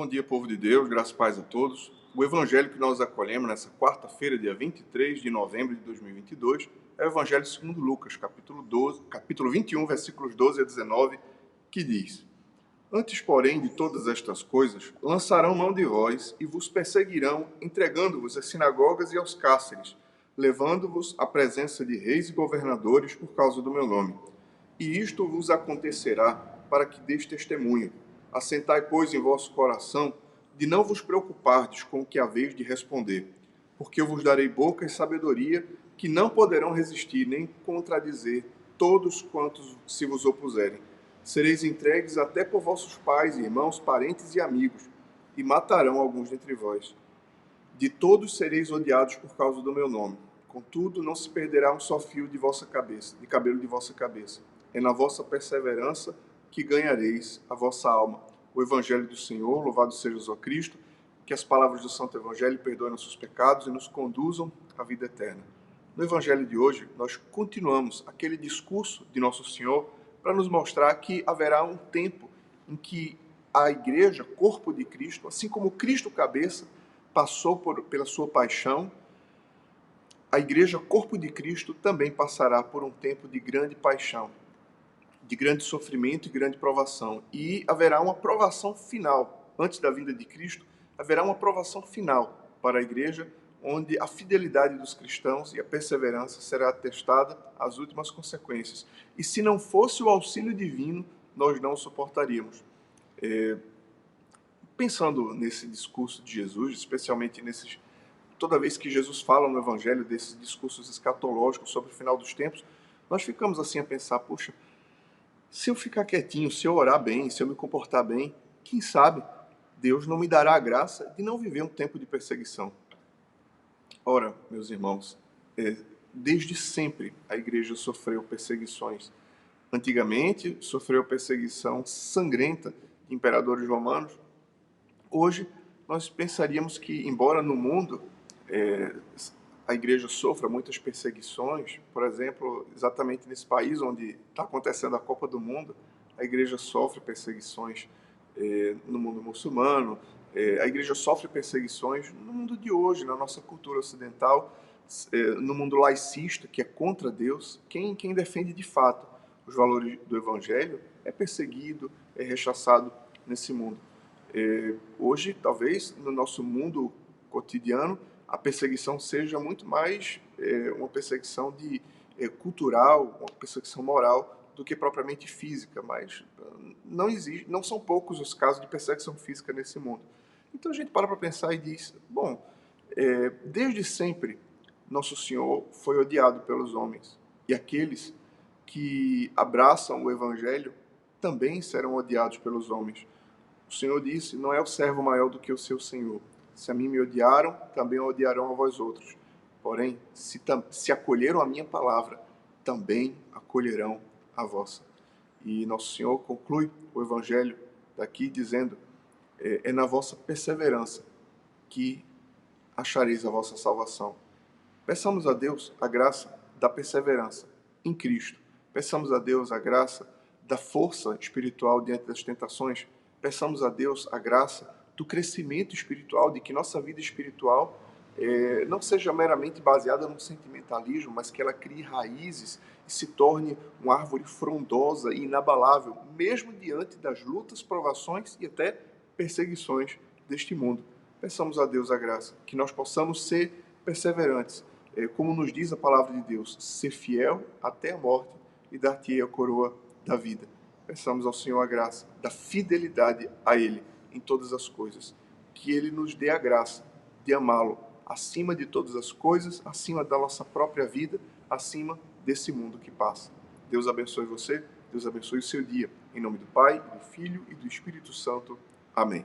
dia, povo de Deus, graças e paz a todos. O evangelho que nós acolhemos nessa quarta-feira, dia 23 de novembro de 2022, é o evangelho segundo Lucas, capítulo 21, versículos 12 a 19, que diz: Antes, porém, de todas estas coisas, lançarão mão de vós e vos perseguirão, entregando-vos às sinagogas e aos cárceres, levando-vos à presença de reis e governadores por causa do meu nome. E isto vos acontecerá para que deis testemunho. Assentai, pois, em vosso coração, de não vos preocupardes com o que haveis de responder, porque eu vos darei boca e sabedoria que não poderão resistir nem contradizer todos quantos se vos opuserem. Sereis entregues até por vossos pais, irmãos, parentes e amigos, e matarão alguns dentre vós. De todos sereis odiados por causa do meu nome. Contudo, não se perderá um só fio de vossa cabeça, de cabelo de vossa cabeça. É na vossa perseverança que ganhareis a vossa alma. O Evangelho do Senhor, louvado seja o Cristo, que as palavras do Santo Evangelho perdoem nossos pecados e nos conduzam à vida eterna. No Evangelho de hoje, nós continuamos aquele discurso de Nosso Senhor para nos mostrar que haverá um tempo em que a igreja, corpo de Cristo, assim como Cristo cabeça, passou pela sua paixão, a igreja, corpo de Cristo, também passará por um tempo de grande paixão, de grande sofrimento e grande provação. E haverá uma provação final. Antes da vinda de Cristo, haverá uma provação final para a igreja, onde a fidelidade dos cristãos e a perseverança será atestada às últimas consequências. E se não fosse o auxílio divino, nós não suportaríamos. Pensando nesse discurso de Jesus, especialmente toda vez que Jesus fala no Evangelho desses discursos escatológicos sobre o final dos tempos, nós ficamos assim a pensar, poxa, se eu ficar quietinho, se eu orar bem, se eu me comportar bem, quem sabe Deus não me dará a graça de não viver um tempo de perseguição. Ora, meus irmãos, desde sempre a igreja sofreu perseguições. Antigamente sofreu perseguição sangrenta de imperadores romanos. Hoje nós pensaríamos que, embora no mundo a igreja sofra muitas perseguições, por exemplo, exatamente nesse país onde está acontecendo a Copa do Mundo, a igreja sofre perseguições no mundo muçulmano, a igreja sofre perseguições no mundo de hoje, na nossa cultura ocidental, no mundo laicista, que é contra Deus. Quem defende de fato os valores do Evangelho é perseguido, é rechaçado nesse mundo. Hoje, talvez, no nosso mundo cotidiano, a perseguição seja muito mais uma perseguição cultural, uma perseguição moral, do que propriamente física, mas não são poucos os casos de perseguição física nesse mundo. Então a gente para pensar e diz, bom, desde sempre Nosso Senhor foi odiado pelos homens, e aqueles que abraçam o Evangelho também serão odiados pelos homens. O Senhor disse, não é o servo maior do que o seu Senhor. Se a mim me odiaram, também odiarão a vós outros. Porém, se acolheram a minha palavra, também acolherão a vossa. E Nosso Senhor conclui o Evangelho daqui dizendo, é na vossa perseverança que achareis a vossa salvação. Peçamos a Deus a graça da perseverança em Cristo. Peçamos a Deus a graça da força espiritual diante das tentações. Peçamos a Deus a graça do crescimento espiritual, de que nossa vida espiritual não seja meramente baseada no sentimentalismo, mas que ela crie raízes e se torne uma árvore frondosa e inabalável, mesmo diante das lutas, provações e até perseguições deste mundo. Peçamos a Deus a graça, que nós possamos ser perseverantes, como nos diz a palavra de Deus, ser fiel até a morte e dar-te a coroa da vida. Peçamos ao Senhor a graça da fidelidade a Ele em todas as coisas. Que Ele nos dê a graça de amá-lo acima de todas as coisas, acima da nossa própria vida, acima desse mundo que passa. Deus abençoe você, Deus abençoe o seu dia. Em nome do Pai, do Filho e do Espírito Santo. Amém.